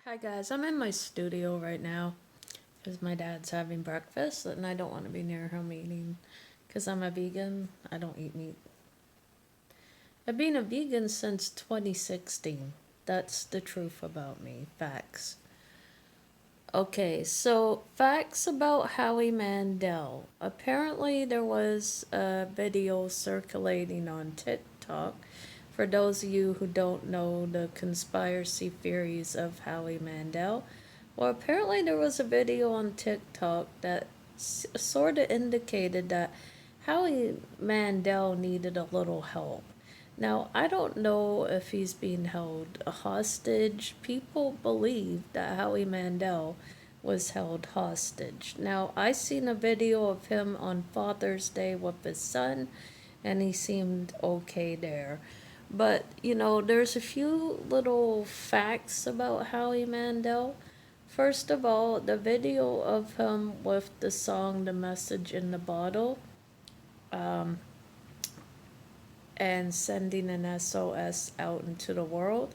Hi guys, I'm in my studio right now because my dad's having breakfast and I don't want to be near him eating because I'm a vegan. I don't eat meat. I've been a vegan since 2016. That's the truth about me. Facts. Okay, so facts about Howie Mandel. Apparently, there was a video circulating on TikTok. For those of you who don't know the conspiracy theories of Howie Mandel, well, apparently there was a video on TikTok that sort of indicated that Howie Mandel needed a little help. Now, I don't know if he's being held hostage. People believe that Howie Mandel was held hostage. Now, I seen a video of him on Father's Day with his son, and he seemed okay there. But, there's a few little facts about Howie Mandel. First of all, the video of him with the song The Message in the Bottle and sending an SOS out into the world.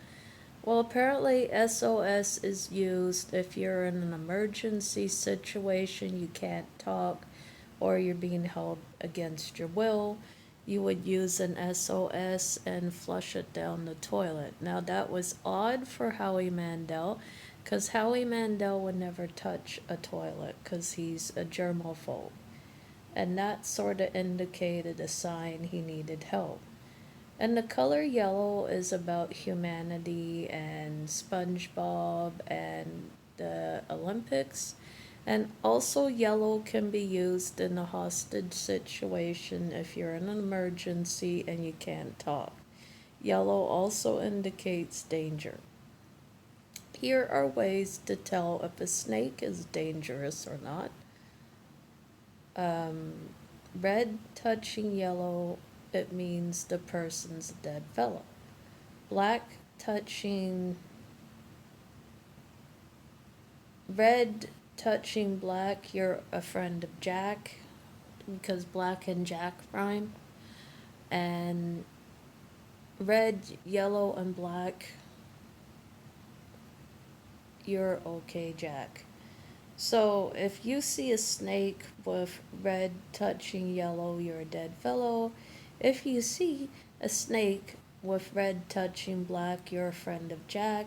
Well, apparently, SOS is used if you're in an emergency situation, you can't talk, or you're being held against your will. You would use an SOS and flush it down the toilet. Now, that was odd for Howie Mandel because Howie Mandel would never touch a toilet because he's a germaphobe. And that sort of indicated a sign he needed help. And the color yellow is about humanity and SpongeBob and the Olympics. And also, yellow can be used in a hostage situation if you're in an emergency and you can't talk. Yellow also indicates danger. Here are ways to tell if a snake is dangerous or not. Red touching yellow, it means the person's a dead fellow. Black touching red touching black, you're a friend of Jack because black and Jack rhyme. And red, yellow, and black, you're okay, Jack. So if you see a snake with red touching yellow, you're a dead fellow. If you see a snake with red touching black, you're a friend of Jack.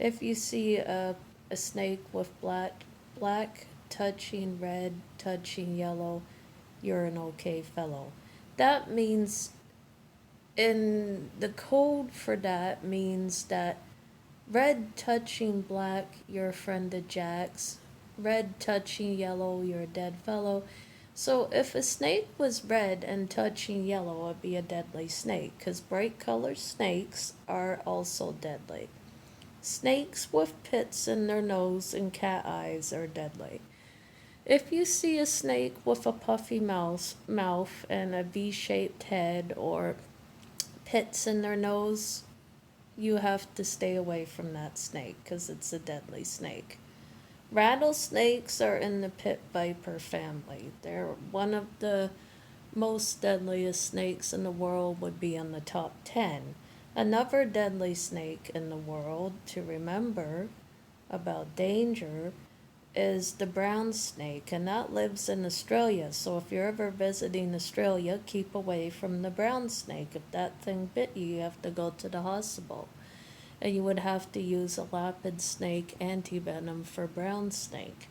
If you see a snake with black touching red touching yellow, you're an okay fellow. That means in the code for that means that red touching black, you're a friend of Jack's. Red touching yellow, you're a dead fellow. So if a snake was red and touching yellow, it'd be a deadly snake, because bright colored snakes are also deadly. Snakes with pits in their nose and cat eyes are deadly. If you see a snake with a puffy mouth and a V-shaped head or pits in their nose, you have to stay away from that snake because it's a deadly snake. Rattlesnakes are in the pit viper family. They're one of the most deadliest snakes in the world, would be in the top 10. Another deadly snake in the world to remember about danger is the brown snake, and that lives in Australia. So if you're ever visiting Australia, keep away from the brown snake. If that thing bit you, you have to go to the hospital. And you would have to use a lapid snake antivenom for brown snake.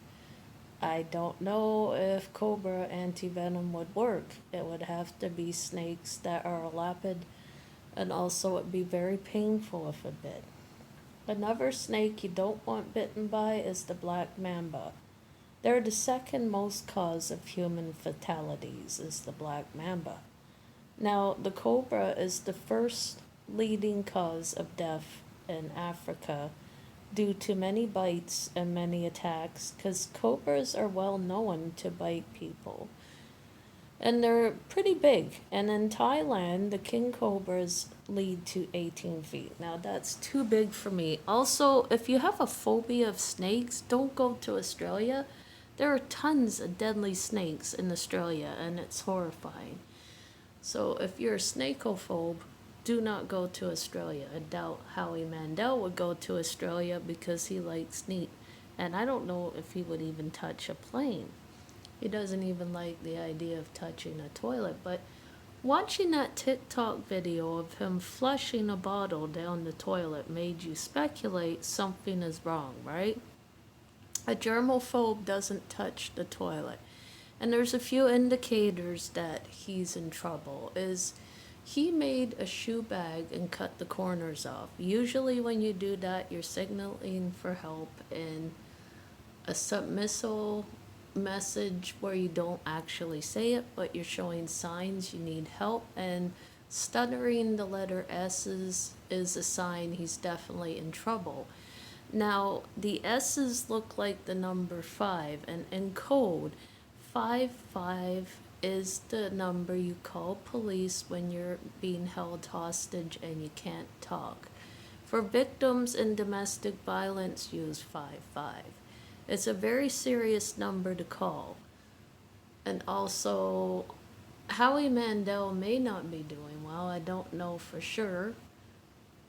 I don't know if cobra antivenom would work. It would have to be snakes that are lapid, and also it'd be very painful if it bit. Another snake you don't want bitten by is the black mamba. They're the second most cause of human fatalities is the black mamba. Now, the cobra is the first leading cause of death in Africa due to many bites and many attacks because cobras are well known to bite people. And they're pretty big. And in Thailand, the king cobras lead to 18 feet. Now, that's too big for me. Also, if you have a phobia of snakes, don't go to Australia. There are tons of deadly snakes in Australia, and it's horrifying. So, if you're a snakeophobe, do not go to Australia. I doubt Howie Mandel would go to Australia because he likes neat. And I don't know if he would even touch a plane. He doesn't even like the idea of touching a toilet. But watching that TikTok video of him flushing a bottle down the toilet made you speculate something is wrong, right? A germaphobe doesn't touch the toilet. And there's a few indicators that he's in trouble. Is he made a shoe bag and cut the corners off. Usually when you do that, you're signaling for help in a submissive message where you don't actually say it, but you're showing signs you need help. And stuttering the letter S's is a sign he's definitely in trouble. Now, the S's look like the number 5, and in code, 55 is the number you call police when you're being held hostage and you can't talk. For victims in domestic violence, use 55. It's a very serious number to call. And also, Howie Mandel may not be doing well. I don't know for sure.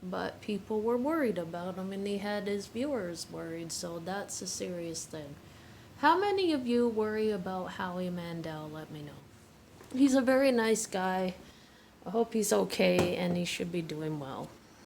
But people were worried about him and he had his viewers worried, so that's a serious thing. How many of you worry about Howie Mandel? Let me know. He's a very nice guy. I hope he's okay and he should be doing well.